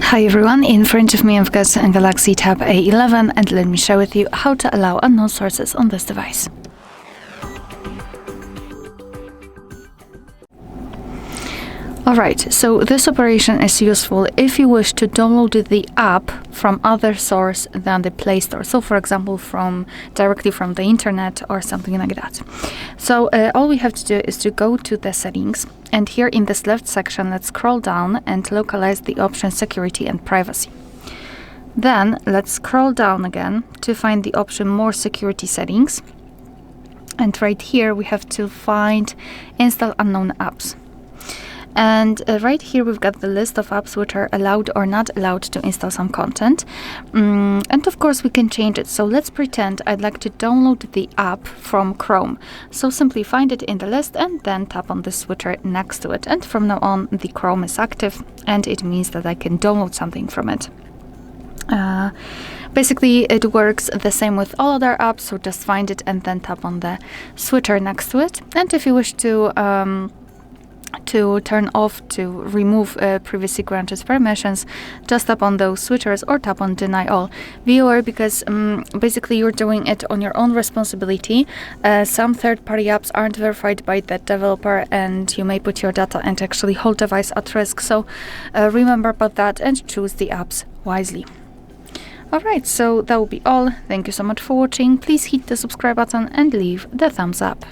Hi everyone, in front of me I've got a Galaxy Tab A11 and let me share with you how to allow unknown sources on this device. Alright, so this operation is useful if you wish to download the app from other source than the Play Store. So for example, directly from the internet or something like that. So all we have to do is to go to the settings, and here in this left section, let's scroll down and localize the option security and privacy. Then let's scroll down again to find the option more security settings. And right here we have to find install unknown apps. And right here we've got the list of apps which are allowed or not allowed to install some content. And of course we can change it. So let's pretend I'd like to download the app from Chrome. So simply find it in the list and then tap on the switcher next to it. And from now on the Chrome is active and it means that I can download something from it. Basically it works the same with all other apps, so just find it and then tap on the switcher next to it. And if you wish to turn off, to remove previously granted permissions, just tap on those switchers or tap on deny all. Be aware, because basically you're doing it on your own responsibility. Some third-party apps aren't verified by the developer and you may put your data and actually whole device at risk. So remember about that and choose the apps wisely. Alright, so that will be all. Thank you so much for watching. Please hit the subscribe button and leave the thumbs up.